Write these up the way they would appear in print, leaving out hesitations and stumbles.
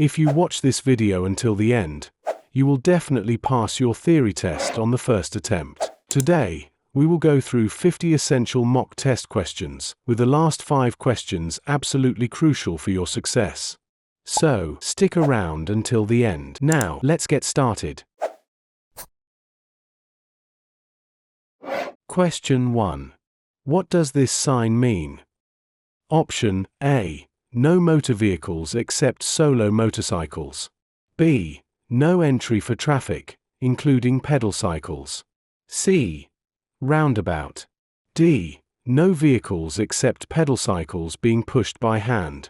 If you watch this video until the end, you will definitely pass your theory test on the first attempt. Today, we will go through 50 essential mock test questions, with the last 5 questions absolutely crucial for your success. So, stick around until the end. Now, let's get started. Question 1. What does this sign mean? Option A. No motor vehicles except solo motorcycles. B. No entry for traffic, including pedal cycles. C. Roundabout. D. No vehicles except pedal cycles being pushed by hand.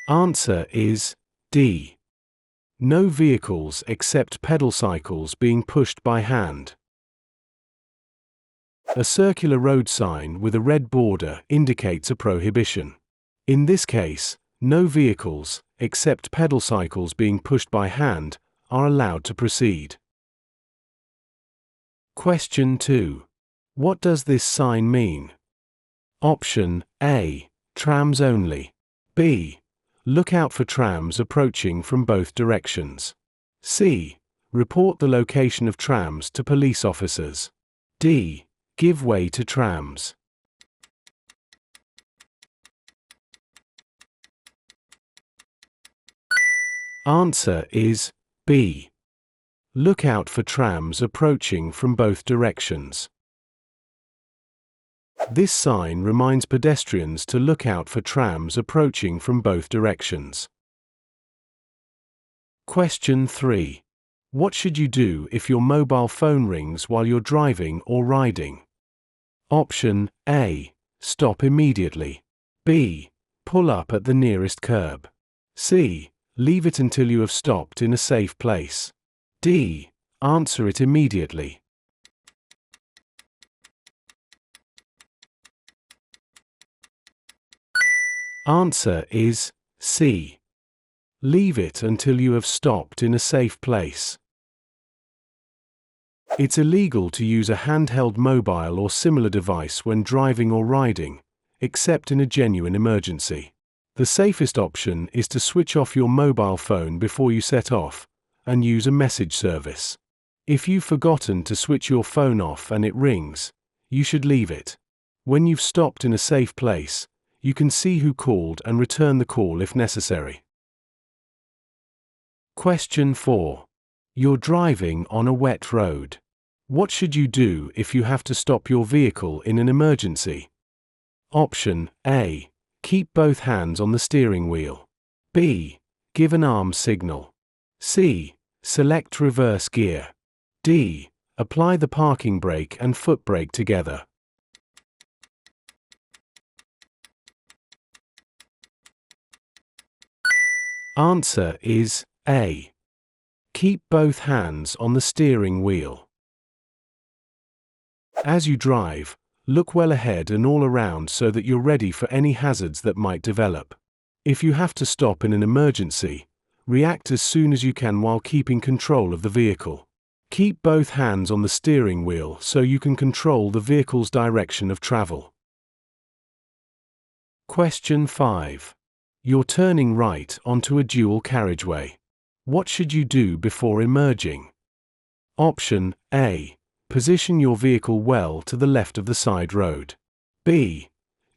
Answer is D. No vehicles except pedal cycles being pushed by hand. A circular road sign with a red border indicates a prohibition. In this case, no vehicles, except pedal cycles being pushed by hand, are allowed to proceed. Question 2. What does this sign mean? Option A. Trams only. B. Look out for trams approaching from both directions. C. Report the location of trams to police officers. D. Give way to trams. Answer is B. Look out for trams approaching from both directions. This sign reminds pedestrians to look out for trams approaching from both directions. Question 3. What should you do if your mobile phone rings while you're driving or riding? Option A. Stop immediately. B. Pull up at the nearest curb. C. Leave it until you have stopped in a safe place. D. Answer it immediately. Answer is C. Leave it until you have stopped in a safe place. It's illegal to use a handheld mobile or similar device when driving or riding, except in a genuine emergency. The safest option is to switch off your mobile phone before you set off, and use a message service. If you've forgotten to switch your phone off and it rings, you should leave it. When you've stopped in a safe place, you can see who called and return the call if necessary. Question 4. You're driving on a wet road. What should you do if you have to stop your vehicle in an emergency? Option A. Keep both hands on the steering wheel. B. Give an arm signal. C. Select reverse gear. D. Apply the parking brake and foot brake together. Answer is A. Keep both hands on the steering wheel. As you drive, look well ahead and all around so that you're ready for any hazards that might develop. If you have to stop in an emergency, react as soon as you can while keeping control of the vehicle. Keep both hands on the steering wheel so you can control the vehicle's direction of travel. Question 5. You're turning right onto a dual carriageway. What should you do before emerging? Option A. Position your vehicle well to the left of the side road. B.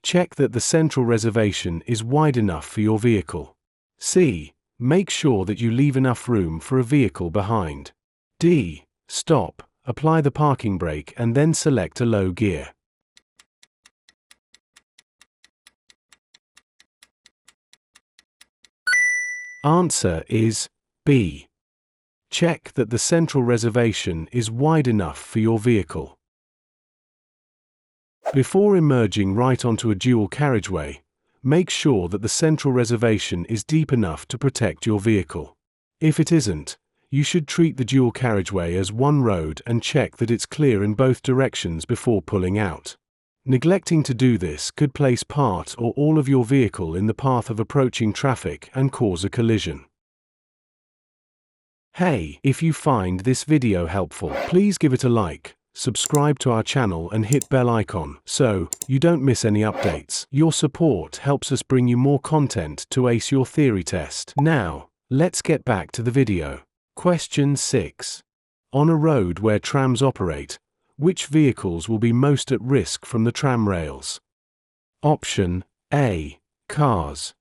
Check that the central reservation is wide enough for your vehicle. C. Make sure that you leave enough room for a vehicle behind. D. Stop, apply the parking brake and then select a low gear. Answer is B. Check that the central reservation is wide enough for your vehicle. Before emerging right onto a dual carriageway, make sure that the central reservation is deep enough to protect your vehicle. If it isn't, you should treat the dual carriageway as one road and check that it's clear in both directions before pulling out. Neglecting to do this could place part or all of your vehicle in the path of approaching traffic and cause a collision. Hey, if you find this video helpful, please give it a like, subscribe to our channel and hit bell icon so you don't miss any updates. Your support helps us bring you more content to ace your theory test. Now, let's get back to the video. Question 6. On a road where trams operate, which vehicles will be most at risk from the tram rails? Option A. Cars.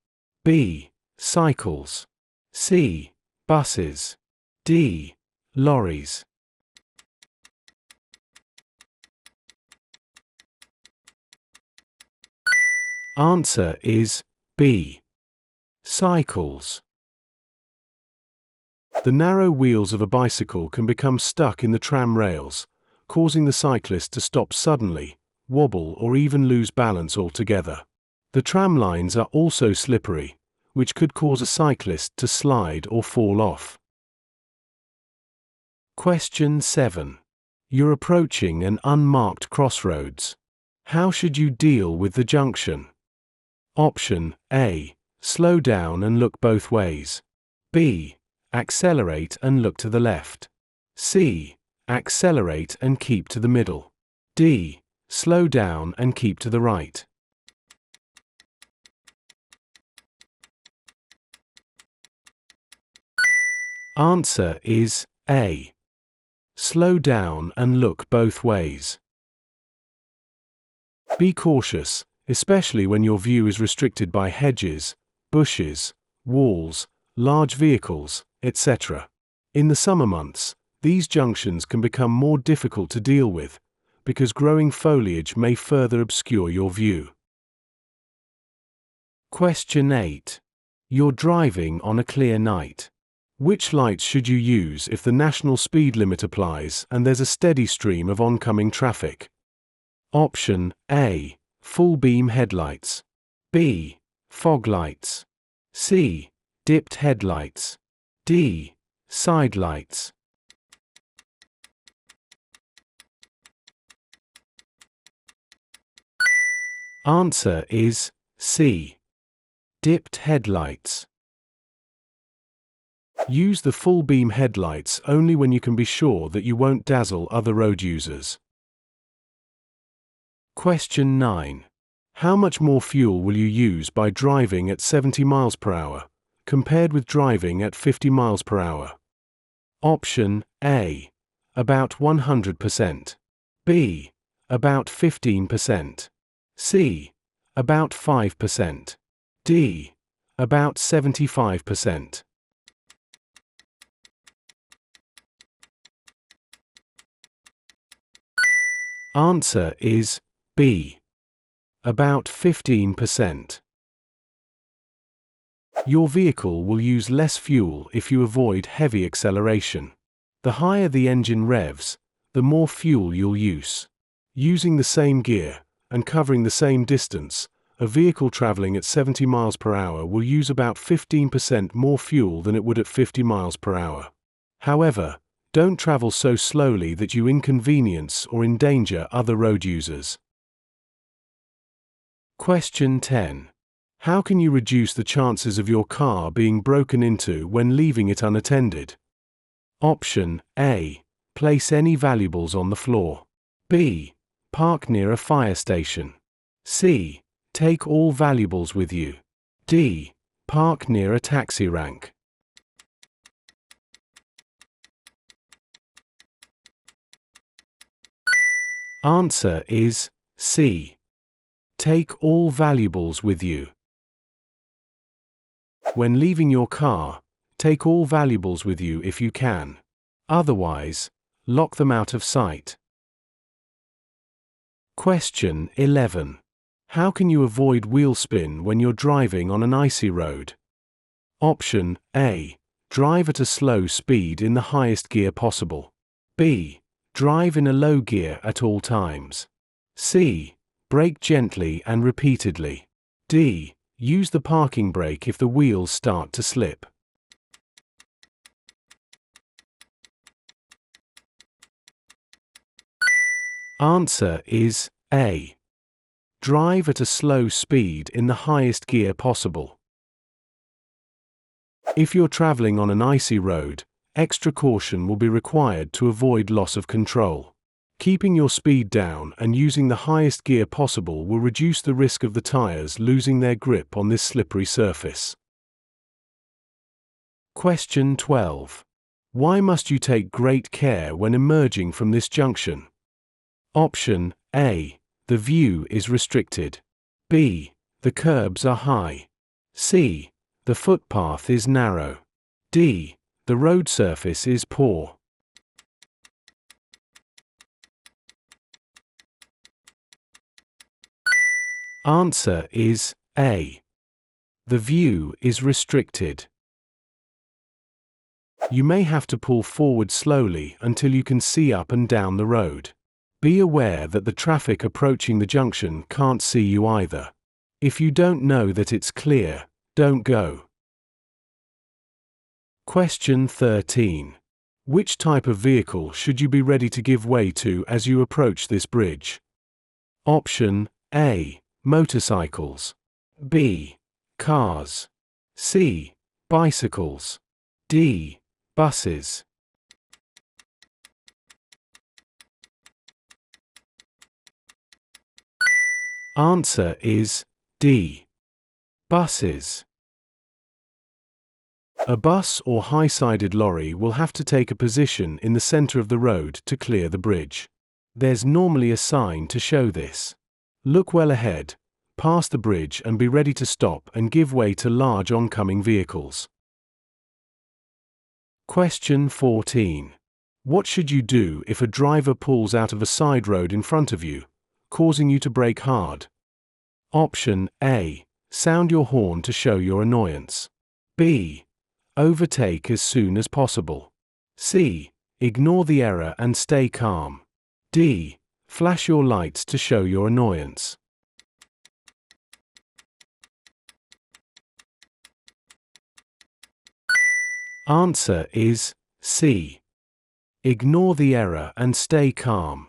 B. Cycles. C. Buses. D. Lorries. Answer is B. Cycles. The narrow wheels of a bicycle can become stuck in the tram rails, causing the cyclist to stop suddenly, wobble, or even lose balance altogether. The tram lines are also slippery, which could cause a cyclist to slide or fall off. Question 7. You're approaching an unmarked crossroads. How should you deal with the junction? Option A. Slow down and look both ways. B. Accelerate and look to the left. C. Accelerate and keep to the middle. D. Slow down and keep to the right. Answer is A. Slow down and look both ways. Be cautious, especially when your view is restricted by hedges, bushes, walls, large vehicles, etc. In the summer months, these junctions can become more difficult to deal with, because growing foliage may further obscure your view. Question 8. You're driving on a clear night. Which lights should you use if the national speed limit applies and there's a steady stream of oncoming traffic? Option A. Full beam headlights. B. Fog lights. C. Dipped headlights. D. Side lights. Answer is C. Dipped headlights. Use the full beam headlights only when you can be sure that you won't dazzle other road users. Question 9. How much more fuel will you use by driving at 70 miles per hour, compared with driving at 50 miles per hour? Option A. About 100%. B. About 15%. C. About 5%. D. About 75%. Answer is B. About 15%. Your vehicle will use less fuel if you avoid heavy acceleration. The higher the engine revs, the more fuel you'll use. Using the same gear and covering the same distance, a vehicle traveling at 70 miles per hour will use about 15% more fuel than it would at 50 miles per hour. However, don't travel so slowly that you inconvenience or endanger other road users. Question 10. How can you reduce the chances of your car being broken into when leaving it unattended? Option A. Place any valuables on the floor. B. Park near a fire station. C. Take all valuables with you. D. Park near a taxi rank. Answer is C. Take all valuables with you. When leaving your car, take all valuables with you if you can. Otherwise, lock them out of sight. Question 11. How can you avoid wheel spin when you're driving on an icy road? Option A. Drive at a slow speed in the highest gear possible. B. Drive in a low gear at all times. C. Brake gently and repeatedly. D. Use the parking brake if the wheels start to slip. Answer is A. Drive at a slow speed in the highest gear possible. If you're traveling on an icy road, extra caution will be required to avoid loss of control. Keeping your speed down and using the highest gear possible will reduce the risk of the tires losing their grip on this slippery surface. Question 12. Why must you take great care when emerging from this junction? Option A. The view is restricted. B. The curbs are high. C. The footpath is narrow. D. The road surface is poor. Answer is A. The view is restricted. You may have to pull forward slowly until you can see up and down the road. Be aware that the traffic approaching the junction can't see you either. If you don't know that it's clear, don't go. Question 13. Which type of vehicle should you be ready to give way to as you approach this bridge? Option A. Motorcycles. B. Cars. C. Bicycles. D. Buses. Answer is D. Buses. A bus or high-sided lorry will have to take a position in the center of the road to clear the bridge. There's normally a sign to show this. Look well ahead, past the bridge, and be ready to stop and give way to large oncoming vehicles. Question 14. What should you do if a driver pulls out of a side road in front of you, causing you to brake hard? Option A. Sound your horn to show your annoyance. B. Overtake as soon as possible. C. Ignore the error and stay calm. D. Flash your lights to show your annoyance. Answer is C. Ignore the error and stay calm.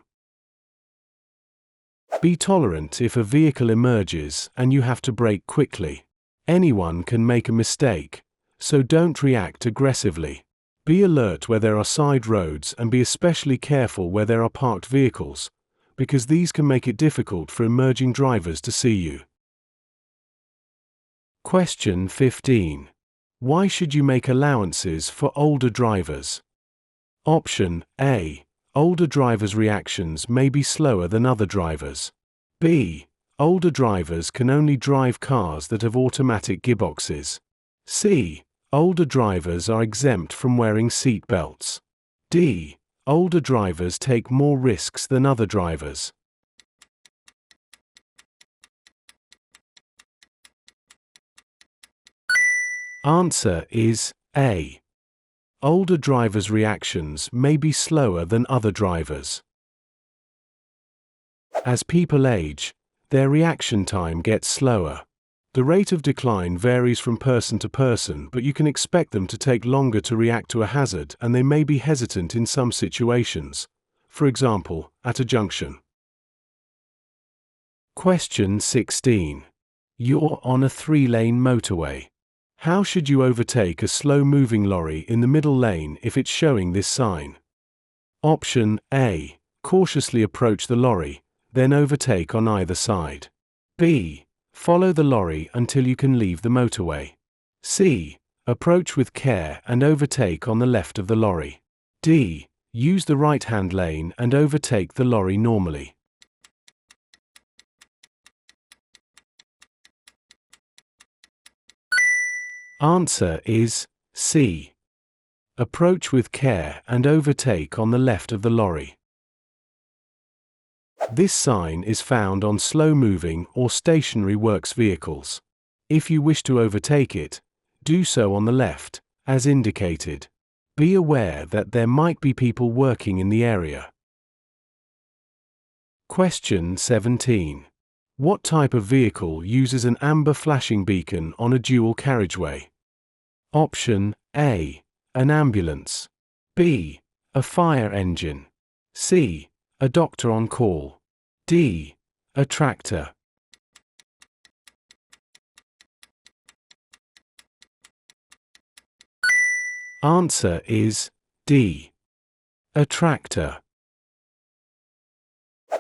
Be tolerant if a vehicle emerges and you have to brake quickly. Anyone can make a mistake, so don't react aggressively. Be alert where there are side roads and be especially careful where there are parked vehicles, because these can make it difficult for emerging drivers to see you. Question 15. Why should you make allowances for older drivers? Option A. Older drivers' reactions may be slower than other drivers. B. Older drivers can only drive cars that have automatic gearboxes. C. Older drivers are exempt from wearing seat belts. D. Older drivers take more risks than other drivers. Answer is A. Older drivers' reactions may be slower than other drivers. As people age, their reaction time gets slower. The rate of decline varies from person to person, but you can expect them to take longer to react to a hazard, and they may be hesitant in some situations, for example, at a junction. Question 16. You're on a 3-lane motorway. How should you overtake a slow-moving lorry in the middle lane if it's showing this sign? Option A. Cautiously approach the lorry, then overtake on either side. B. Follow the lorry until you can leave the motorway. C. Approach with care and overtake on the left of the lorry. D. Use the right-hand lane and overtake the lorry normally. Answer is C. Approach with care and overtake on the left of the lorry. This sign is found on slow-moving or stationary works vehicles. If you wish to overtake it, do so on the left, as indicated. Be aware that there might be people working in the area. Question 17. What type of vehicle uses an amber flashing beacon on a dual carriageway? Option A. An ambulance. B. A fire engine. C. A doctor on call. D. A tractor. Answer is D. A tractor.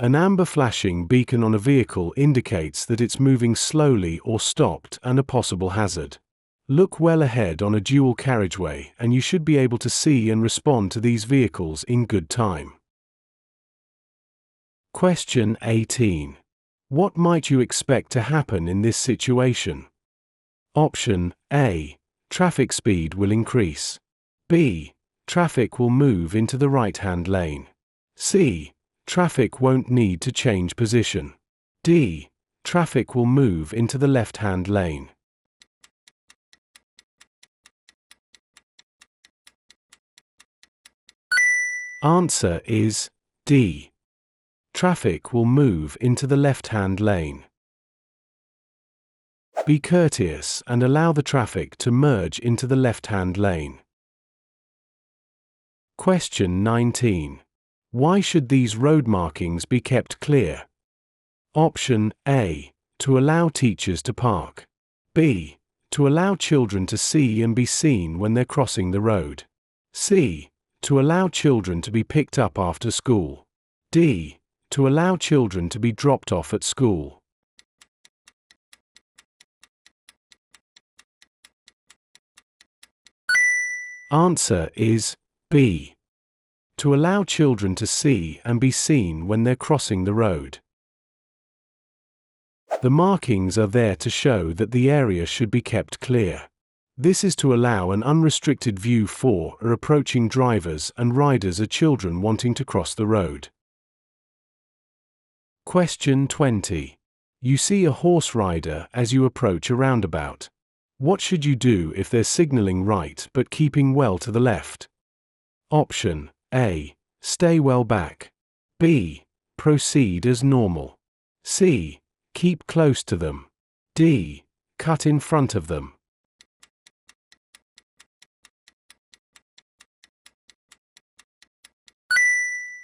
An amber flashing beacon on a vehicle indicates that it's moving slowly or stopped and a possible hazard. Look well ahead on a dual carriageway and you should be able to see and respond to these vehicles in good time. Question 18. What might you expect to happen in this situation? Option A. Traffic speed will increase. B. Traffic will move into the right-hand lane. C. Traffic won't need to change position. D. Traffic will move into the left-hand lane. Answer is D. Traffic will move into the left-hand lane. Be courteous and allow the traffic to merge into the left-hand lane. Question 19. Why should these road markings be kept clear? Option A. To allow teachers to park. B. To allow children to see and be seen when they're crossing the road. C. To allow children to be picked up after school. D. To allow children to be dropped off at school. Answer is B. To allow children to see and be seen when they're crossing the road. The markings are there to show that the area should be kept clear. This is to allow an unrestricted view for or approaching drivers and riders or children wanting to cross the road. Question 20. You see a horse rider as you approach a roundabout. What should you do if they're signaling right but keeping well to the left? Option A. Stay well back. B. Proceed as normal. C. Keep close to them. D. Cut in front of them.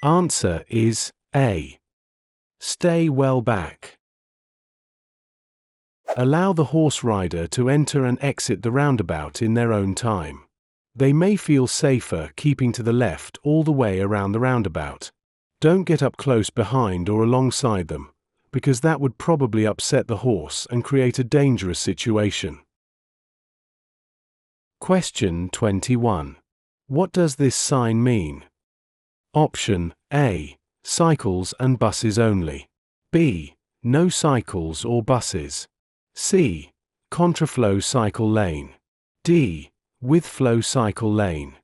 Answer is A. Stay well back. Allow the horse rider to enter and exit the roundabout in their own time. They may feel safer keeping to the left all the way around the roundabout. Don't get up close behind or alongside them, because that would probably upset the horse and create a dangerous situation. Question 21. What does this sign mean? Option A. Cycles and buses only. B. No cycles or buses. C. Contraflow cycle lane. D. With flow cycle lane.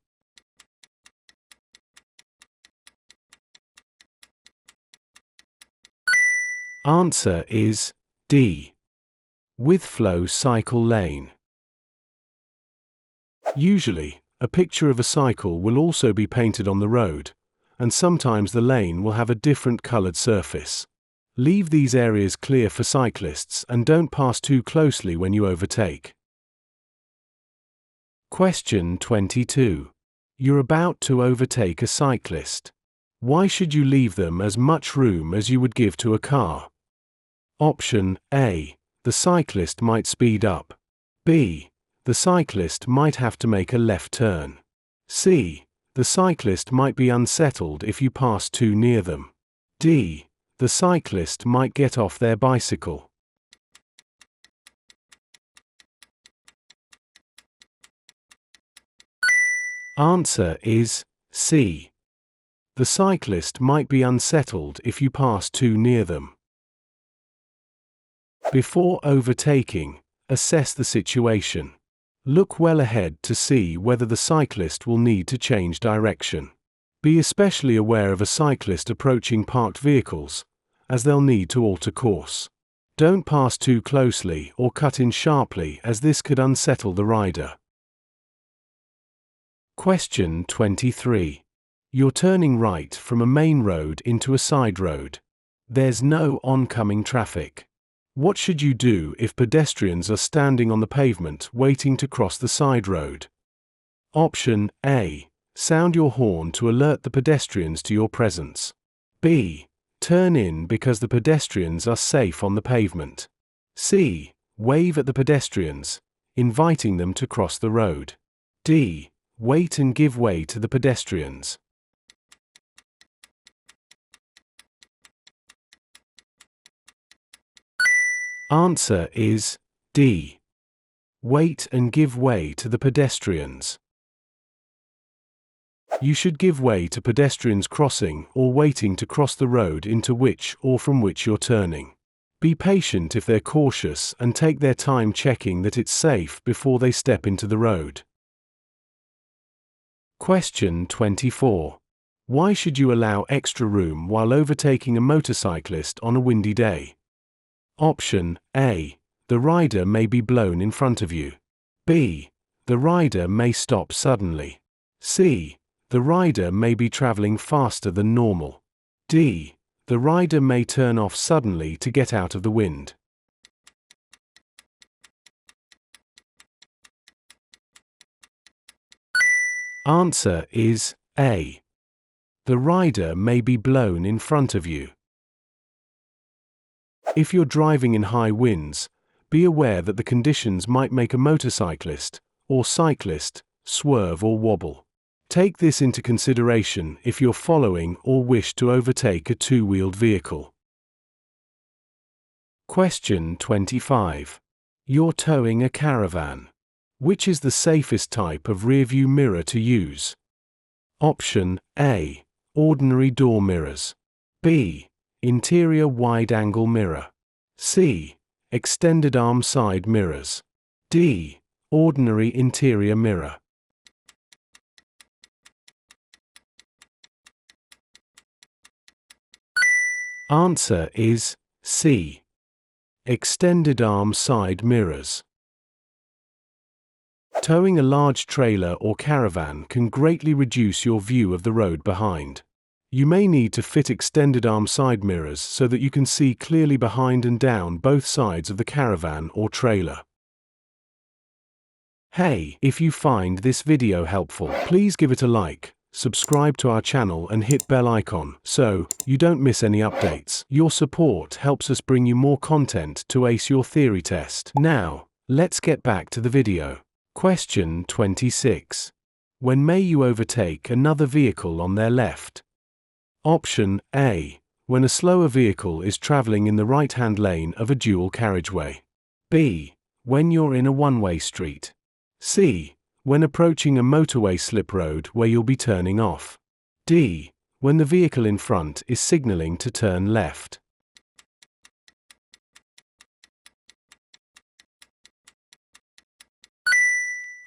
Answer is D. With flow cycle lane. Usually, a picture of a cycle will also be painted on the road, and sometimes the lane will have a different colored surface. Leave these areas clear for cyclists and don't pass too closely when you overtake. Question 22. You're about to overtake a cyclist. Why should you leave them as much room as you would give to a car? Option A. The cyclist might speed up. B. The cyclist might have to make a left turn. C. The cyclist might be unsettled if you pass too near them. D. The cyclist might get off their bicycle. Answer is C. The cyclist might be unsettled if you pass too near them. Before overtaking, assess the situation. Look well ahead to see whether the cyclist will need to change direction. Be especially aware of a cyclist approaching parked vehicles, as they'll need to alter course. Don't pass too closely or cut in sharply, as this could unsettle the rider. Question 23. You're turning right from a main road into a side road. There's no oncoming traffic. What should you do if pedestrians are standing on the pavement waiting to cross the side road? Option A. Sound your horn to alert the pedestrians to your presence. B. Turn in because the pedestrians are safe on the pavement. C. Wave at the pedestrians, inviting them to cross the road. D. Wait and give way to the pedestrians. Answer is D. Wait and give way to the pedestrians. You should give way to pedestrians crossing or waiting to cross the road into which or from which you're turning. Be patient if they're cautious and take their time checking that it's safe before they step into the road. Question 24. Why should you allow extra room while overtaking a motorcyclist on a windy day? Option A. The rider may be blown in front of you. B. The rider may stop suddenly. C. The rider may be traveling faster than normal. D. The rider may turn off suddenly to get out of the wind. Answer is A. The rider may be blown in front of you. If you're driving in high winds, be aware that the conditions might make a motorcyclist or cyclist swerve or wobble. Take this into consideration if you're following or wish to overtake a two-wheeled vehicle. Question 25. You're towing a caravan. Which is the safest type of rearview mirror to use? Option A. Ordinary door mirrors. B. Interior wide-angle mirror. C. Extended arm side mirrors. D. Ordinary interior mirror. Answer is C. Extended arm side mirrors. Towing a large trailer or caravan can greatly reduce your view of the road behind. You may need to fit extended arm side mirrors so that you can see clearly behind and down both sides of the caravan or trailer. Hey, if you find this video helpful, please give it a like, subscribe to our channel and hit bell icon so you don't miss any updates. Your support helps us bring you more content to ace your theory test. Now, let's get back to the video. Question 26. When may you overtake another vehicle on their left? Option A. When a slower vehicle is traveling in the right-hand lane of a dual carriageway. B. When you're in a one-way street. C. When approaching a motorway slip road where you'll be turning off. D. When the vehicle in front is signaling to turn left.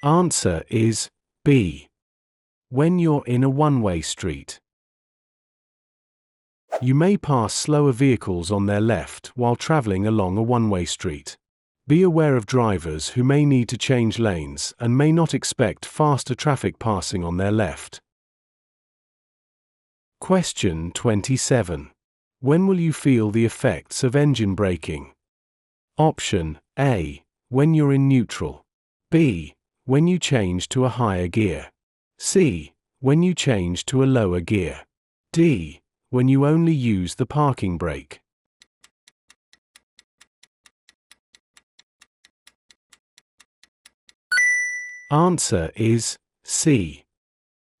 Answer is B. When you're in a one-way street. You may pass slower vehicles on their left while traveling along a one-way street. Be aware of drivers who may need to change lanes and may not expect faster traffic passing on their left. Question 27. When will you feel the effects of engine braking? Option A. When you're in neutral. B. When you change to a higher gear. C. When you change to a lower gear. D. When you only use the parking brake. Answer is C.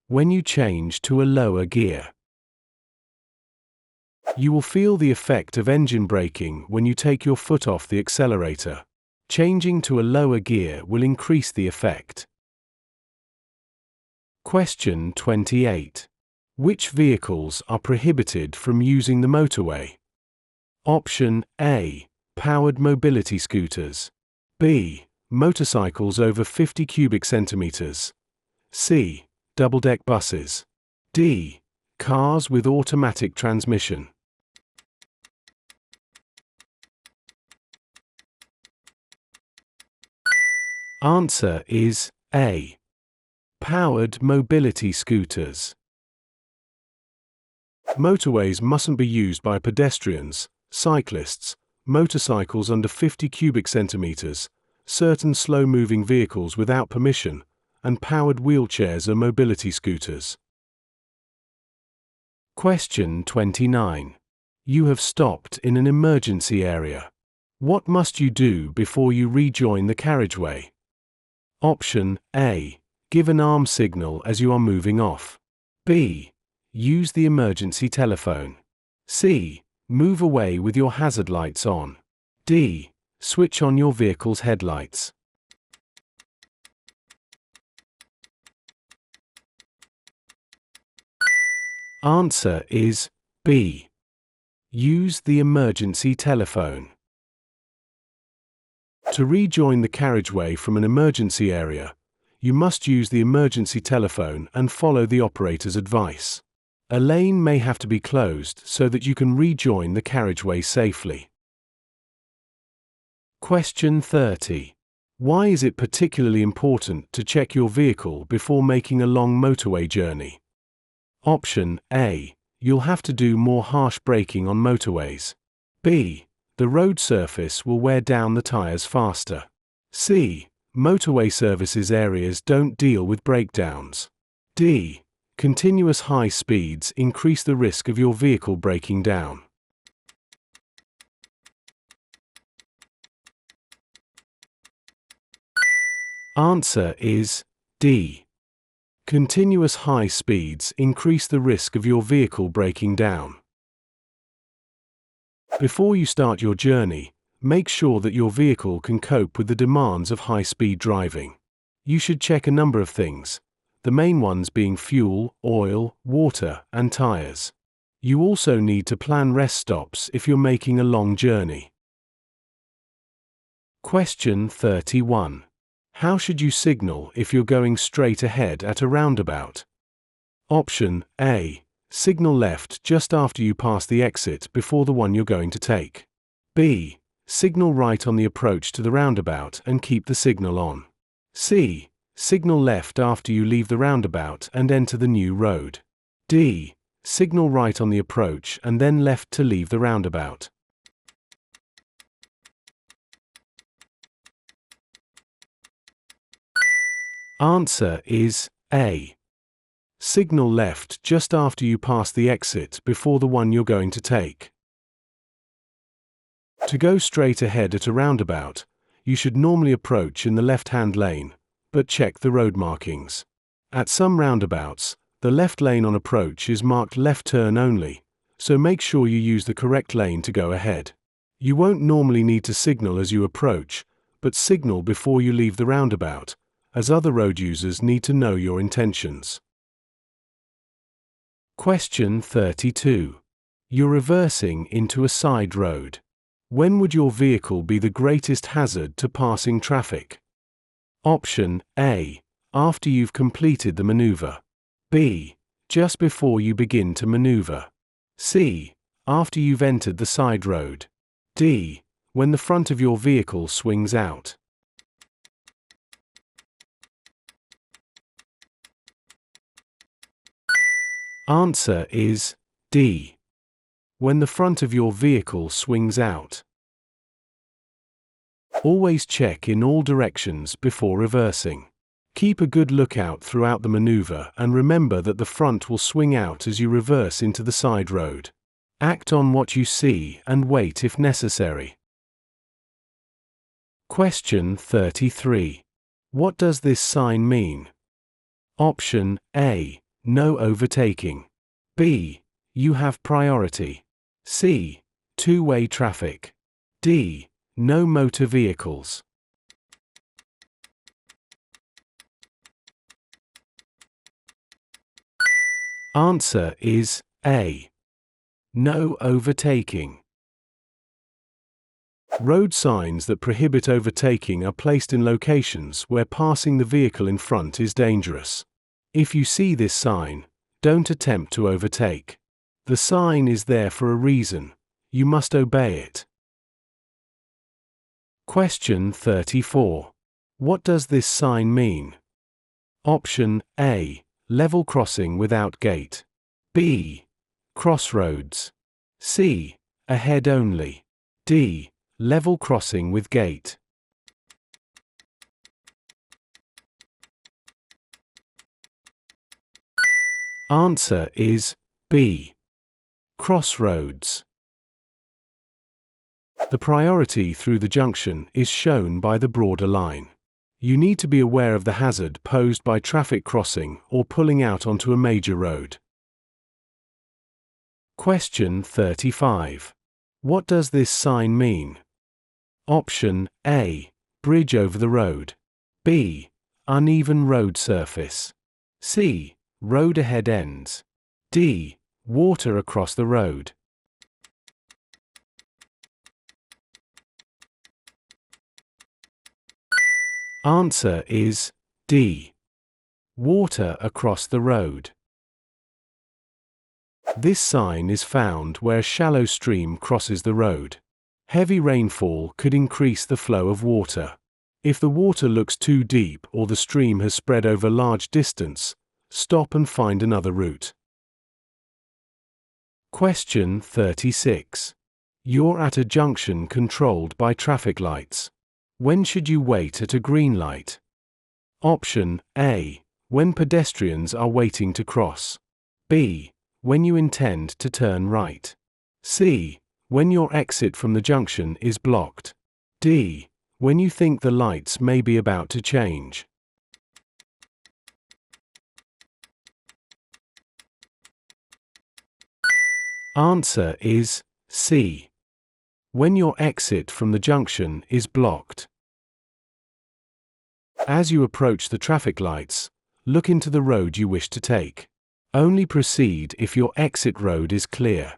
When you change to a lower gear. You will feel the effect of engine braking when you take your foot off the accelerator. Changing to a lower gear will increase the effect. Question 28. Which vehicles are prohibited from using the motorway? Option A. Powered mobility scooters. B. Motorcycles over 50 cubic centimeters. C. Double-deck buses. D. Cars with automatic transmission. Answer is A. Powered mobility scooters. Motorways mustn't be used by pedestrians, cyclists, motorcycles under 50 cubic centimeters, certain slow-moving vehicles without permission, and powered wheelchairs or mobility scooters. Question 29. You have stopped in an emergency area. What must you do before you rejoin the carriageway? Option A. Give an arm signal as you are moving off. B. Use the emergency telephone. C. Move away with your hazard lights on. D. Switch on your vehicle's headlights. Answer is B. Use the emergency telephone. To rejoin the carriageway from an emergency area, you must use the emergency telephone and follow the operator's advice. A lane may have to be closed so that you can rejoin the carriageway safely. Question 30. Why is it particularly important to check your vehicle before making a long motorway journey? Option A. You'll have to do more harsh braking on motorways. B. The road surface will wear down the tires faster. C. Motorway services areas don't deal with breakdowns. D. Continuous high speeds increase the risk of your vehicle breaking down. Answer is D. Continuous high speeds increase the risk of your vehicle breaking down. Before you start your journey, make sure that your vehicle can cope with the demands of high-speed driving. You should check a number of things, the main ones being fuel, oil, water, and tires. You also need to plan rest stops if you're making a long journey. Question 31. How should you signal if you're going straight ahead at a roundabout? Option A. Signal left just after you pass the exit before the one you're going to take. B. Signal right on the approach to the roundabout and keep the signal on. C. Signal left after you leave the roundabout and enter the new road. D. Signal right on the approach and then left to leave the roundabout. Answer is A. Signal left just after you pass the exit before the one you're going to take. To go straight ahead at a roundabout, you should normally approach in the left-hand lane, but check the road markings. At some roundabouts, the left lane on approach is marked left turn only, so make sure you use the correct lane to go ahead. You won't normally need to signal as you approach, but signal before you leave the roundabout, as other road users need to know your intentions. Question 32. You're reversing into a side road. When would your vehicle be the greatest hazard to passing traffic? Option A. After you've completed the maneuver. B. Just before you begin to maneuver. C. After you've entered the side road. D. When the front of your vehicle swings out. Answer is D. When the front of your vehicle swings out. Always check in all directions before reversing. Keep a good lookout throughout the maneuver and remember that the front will swing out as you reverse into the side road. Act on what you see and wait if necessary. Question 33. What does this sign mean? Option A. No overtaking. B. You have priority. C. Two-way traffic. D. No motor vehicles. Answer is A. No overtaking. Road signs that prohibit overtaking are placed in locations where passing the vehicle in front is dangerous. If you see this sign, don't attempt to overtake. The sign is there for a reason. You must obey it. Question 34. What does this sign mean? Option A. Level crossing without gate. B. Crossroads. C. Ahead only. D. Level crossing with gate. Answer is B. Crossroads. The priority through the junction is shown by the broader line. You need to be aware of the hazard posed by traffic crossing or pulling out onto a major road. Question 35. What does this sign mean? Option A. Bridge over the road. B. Uneven road surface. C. Road ahead ends. D. Water across the road. Answer is D. Water across the road. This sign is found where a shallow stream crosses the road. Heavy rainfall could increase the flow of water. If the water looks too deep or the stream has spread over large distance, stop and find another route. Question 36. You're at a junction controlled by traffic lights. When should you wait at a green light? Option A. When pedestrians are waiting to cross. B. When you intend to turn right. C. When your exit from the junction is blocked. D. When you think the lights may be about to change. Answer is C. When your exit from the junction is blocked. As you approach the traffic lights, look into the road you wish to take. Only proceed if your exit road is clear.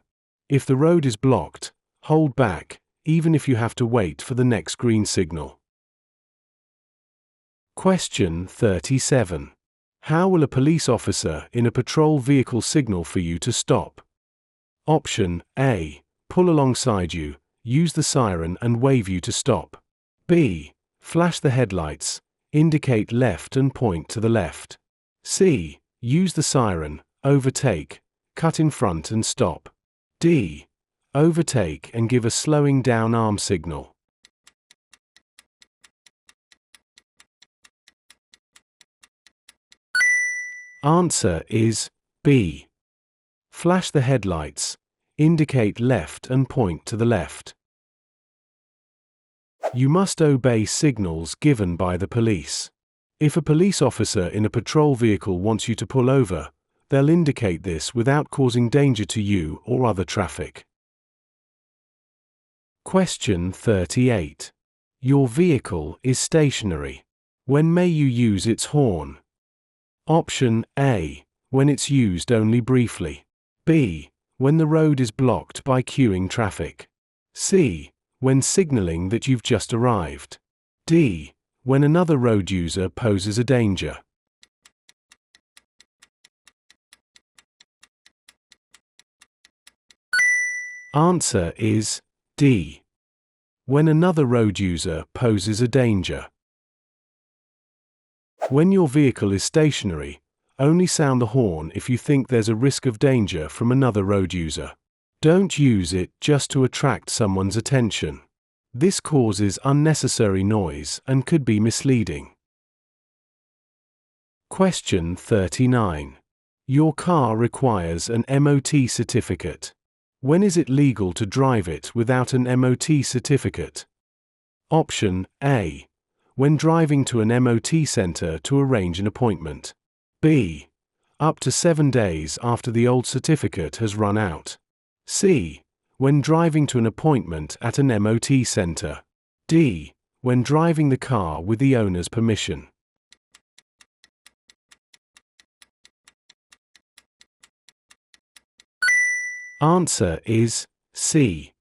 If the road is blocked, hold back, even if you have to wait for the next green signal. Question 37. How will a police officer in a patrol vehicle signal for you to stop? Option A. Pull alongside you, use the siren and wave you to stop. B. Flash the headlights, indicate left and point to the left. C. Use the siren, overtake, cut in front and stop. D. Overtake and give a slowing down arm signal. Answer is B. Flash the headlights, indicate left and point to the left. You must obey signals given by the police. If a police officer in a patrol vehicle wants you to pull over, they'll indicate this without causing danger to you or other traffic. Question 38. Your vehicle is stationary. When may you use its horn? Option A. When it's used only briefly. B. When the road is blocked by queuing traffic. C. When signaling that you've just arrived. D. When another road user poses a danger. Answer is D. When another road user poses a danger. When your vehicle is stationary, only sound the horn if you think there's a risk of danger from another road user. Don't use it just to attract someone's attention. This causes unnecessary noise and could be misleading. Question 39. Your car requires an MOT certificate. When is it legal to drive it without an MOT certificate? Option A. When driving to an MOT center to arrange an appointment. B. Up to 7 days after the old certificate has run out. C. When driving to an appointment at an MOT center. D. When driving the car with the owner's permission. Answer is C.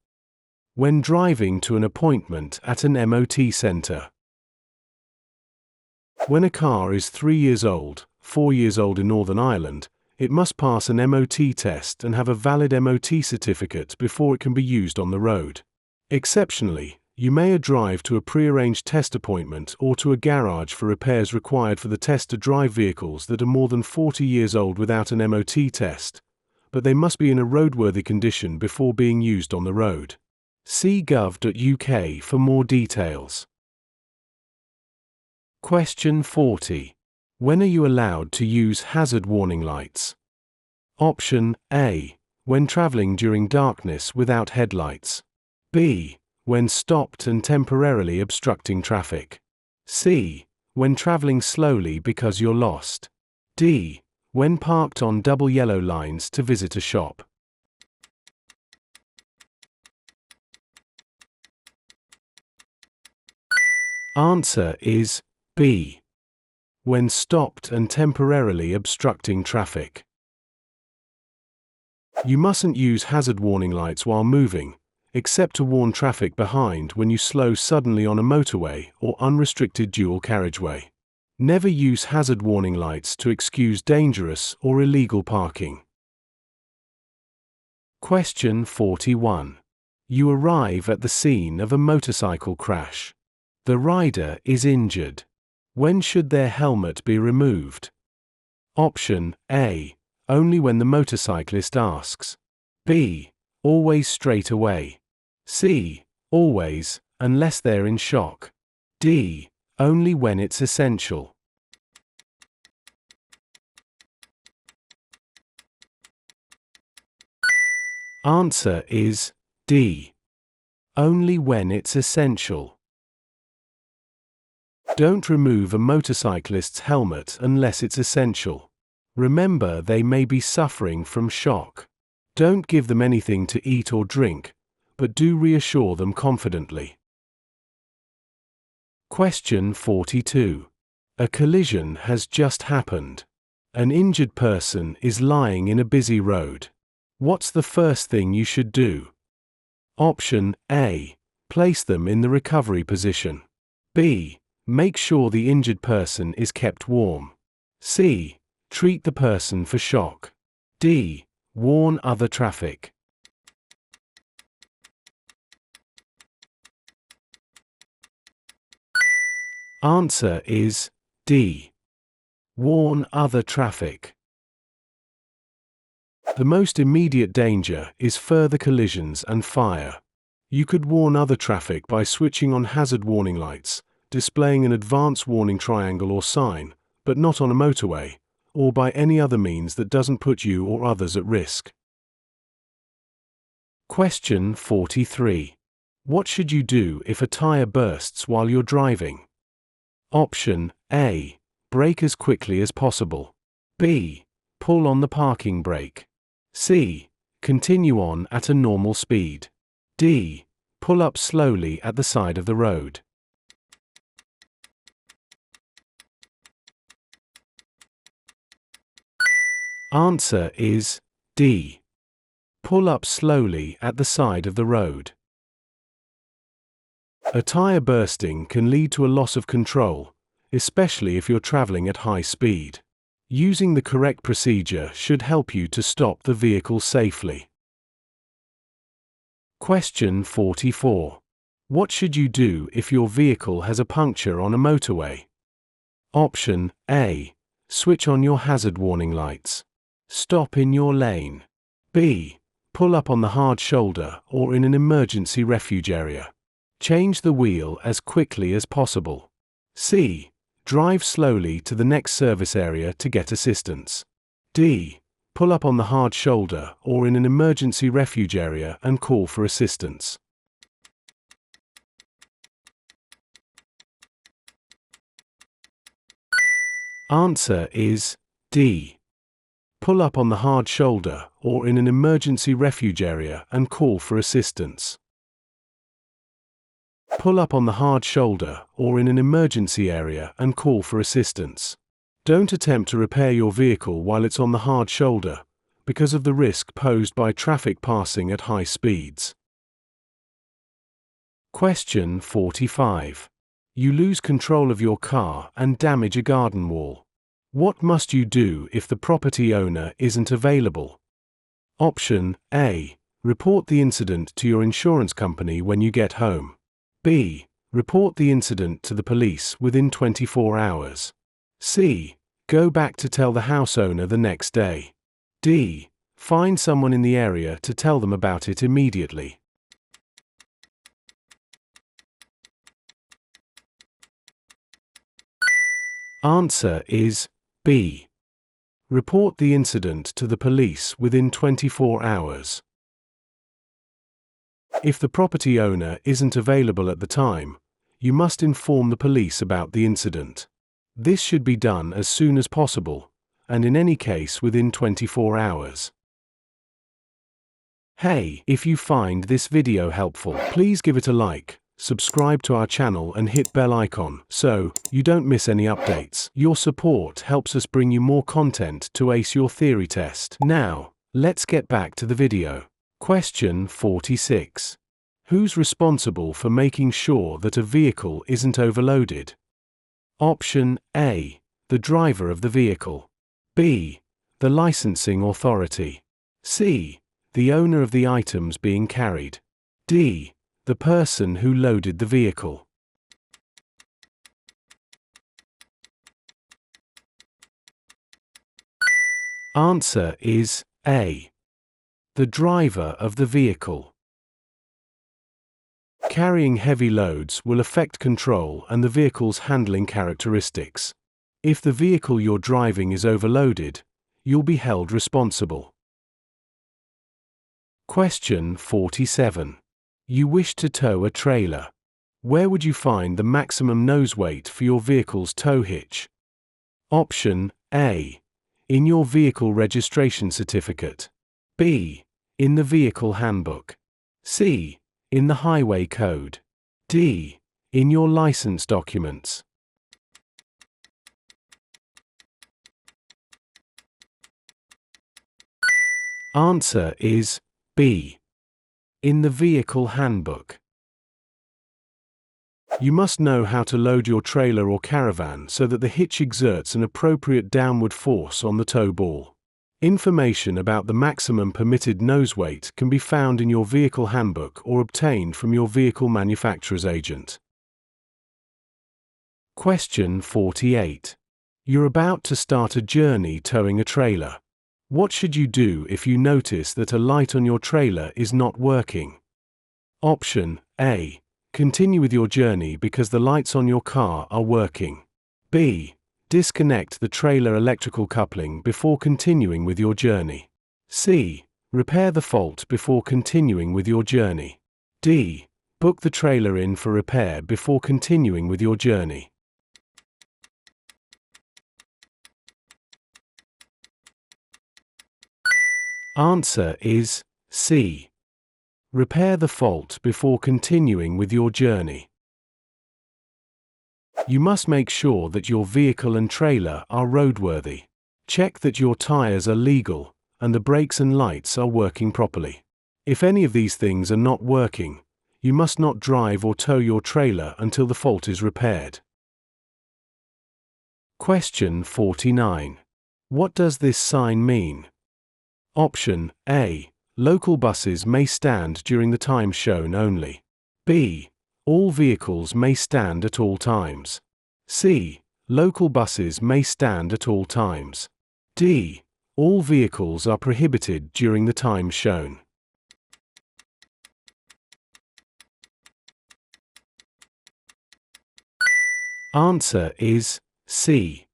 When driving to an appointment at an MOT center. When a car is 3 years old, 4 years old in Northern Ireland, it must pass an MOT test and have a valid MOT certificate before it can be used on the road. Exceptionally, you may drive to a pre-arranged test appointment or to a garage for repairs required for the test to drive vehicles that are more than 40 years old without an MOT test, but they must be in a roadworthy condition before being used on the road. See gov.uk for more details. Question 40. When are you allowed to use hazard warning lights? Option A. When traveling during darkness without headlights. B. When stopped and temporarily obstructing traffic. C. When traveling slowly because you're lost. D. When parked on double yellow lines to visit a shop. Answer is B. When stopped and temporarily obstructing traffic. You mustn't use hazard warning lights while moving, except to warn traffic behind when you slow suddenly on a motorway or unrestricted dual carriageway. Never use hazard warning lights to excuse dangerous or illegal parking. Question 41. You arrive at the scene of a motorcycle crash. The rider is injured. When should their helmet be removed? Option A. Only when the motorcyclist asks. B. Always straight away. C. Always, unless they're in shock. D. Only when it's essential. Answer is D. Only when it's essential. Don't remove a motorcyclist's helmet unless it's essential. Remember, they may be suffering from shock. Don't give them anything to eat or drink, but do reassure them confidently. Question 42. A collision has just happened. An injured person is lying in a busy road. What's the first thing you should do? Option A. Place them in the recovery position. B. Make sure the injured person is kept warm. C. Treat the person for shock. D. Warn other traffic. Answer is D. Warn other traffic. The most immediate danger is further collisions and fire. You could warn other traffic by switching on hazard warning lights, displaying an advance warning triangle or sign, but not on a motorway, or by any other means that doesn't put you or others at risk. Question 43. What should you do if a tire bursts while you're driving? Option A. Brake as quickly as possible. B. Pull on the parking brake. C. Continue on at a normal speed. D. Pull up slowly at the side of the road. Answer is D. Pull up slowly at the side of the road. A tire bursting can lead to a loss of control, especially if you're traveling at high speed. Using the correct procedure should help you to stop the vehicle safely. Question 44. What should you do if your vehicle has a puncture on a motorway? Option A. Switch on your hazard warning lights. Stop in your lane. B. Pull up on the hard shoulder or in an emergency refuge area. Change the wheel as quickly as possible. C. Drive slowly to the next service area to get assistance. D. Pull up on the hard shoulder or in an emergency refuge area and call for assistance. Answer is D. Pull up on the hard shoulder or in an emergency refuge area and call for assistance. Pull up on the hard shoulder or in an emergency area and call for assistance. Don't attempt to repair your vehicle while it's on the hard shoulder, because of the risk posed by traffic passing at high speeds. Question 45. You lose control of your car and damage a garden wall. What must you do if the property owner isn't available? Option A. Report the incident to your insurance company when you get home. B. Report the incident to the police within 24 hours. C. Go back to tell the house owner the next day. D. Find someone in the area to tell them about it immediately. Answer is B. Report the incident to the police within 24 hours. If the property owner isn't available at the time, you must inform the police about the incident. This should be done as soon as possible, and in any case within 24 hours. Hey, if you find this video helpful, please give it a like, subscribe to our channel and hit bell icon so you don't miss any updates. Your support helps us bring you more content to ace your theory test. Now, let's get back to the video. Question 46. Who's responsible for making sure that a vehicle isn't overloaded? Option A. The driver of the vehicle. B. The licensing authority. C. The owner of the items being carried. D. The person who loaded the vehicle. Answer is A. The driver of the vehicle. Carrying heavy loads will affect control and the vehicle's handling characteristics. If the vehicle you're driving is overloaded, you'll be held responsible. Question 47. You wish to tow a trailer. Where would you find the maximum nose weight for your vehicle's tow hitch? Option A. In your vehicle registration certificate. B. In the vehicle handbook. C. In the highway code. D. In your license documents. Answer is B. In the vehicle handbook. You must know how to load your trailer or caravan so that the hitch exerts an appropriate downward force on the tow ball. Information about the maximum permitted nose weight can be found in your vehicle handbook or obtained from your vehicle manufacturer's agent. Question 48. You're about to start a journey towing a trailer. What should you do if you notice that a light on your trailer is not working? Option A. Continue with your journey because the lights on your car are working. B. Disconnect the trailer electrical coupling before continuing with your journey. C. Repair the fault before continuing with your journey. D. Book the trailer in for repair before continuing with your journey. Answer is C. Repair the fault before continuing with your journey. You must make sure that your vehicle and trailer are roadworthy. Check that your tires are legal and the brakes and lights are working properly. If any of these things are not working, you must not drive or tow your trailer until the fault is repaired. Question 49. What does this sign mean? Option A. Local buses may stand during the time shown only. B. All vehicles may stand at all times. C. Local buses may stand at all times. D. All vehicles are prohibited during the time shown. Answer is C.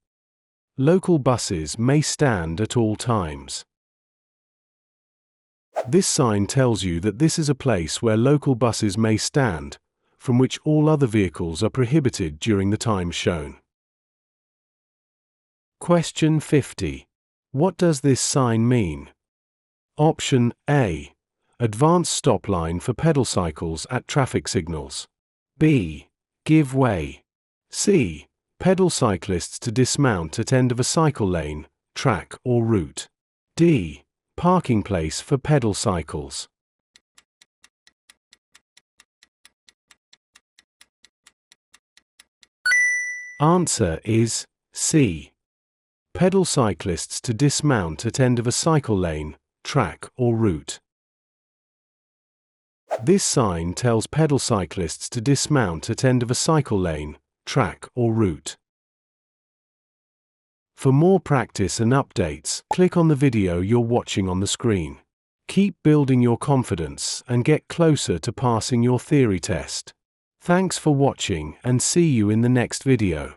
Local buses may stand at all times. This sign tells you that this is a place where local buses may stand, from which all other vehicles are prohibited during the time shown. Question 50. What does this sign mean? Option A. Advanced stop line for pedal cycles at traffic signals. B. Give way. C. Pedal cyclists to dismount at end of a cycle lane, track or route. D. Parking place for pedal cycles. Answer is C. Pedal cyclists to dismount at end of a cycle lane, track or route. This sign tells pedal cyclists to dismount at end of a cycle lane, track or route. For more practice and updates, click on the video you're watching on the screen. Keep building your confidence and get closer to passing your theory test. Thanks for watching and see you in the next video.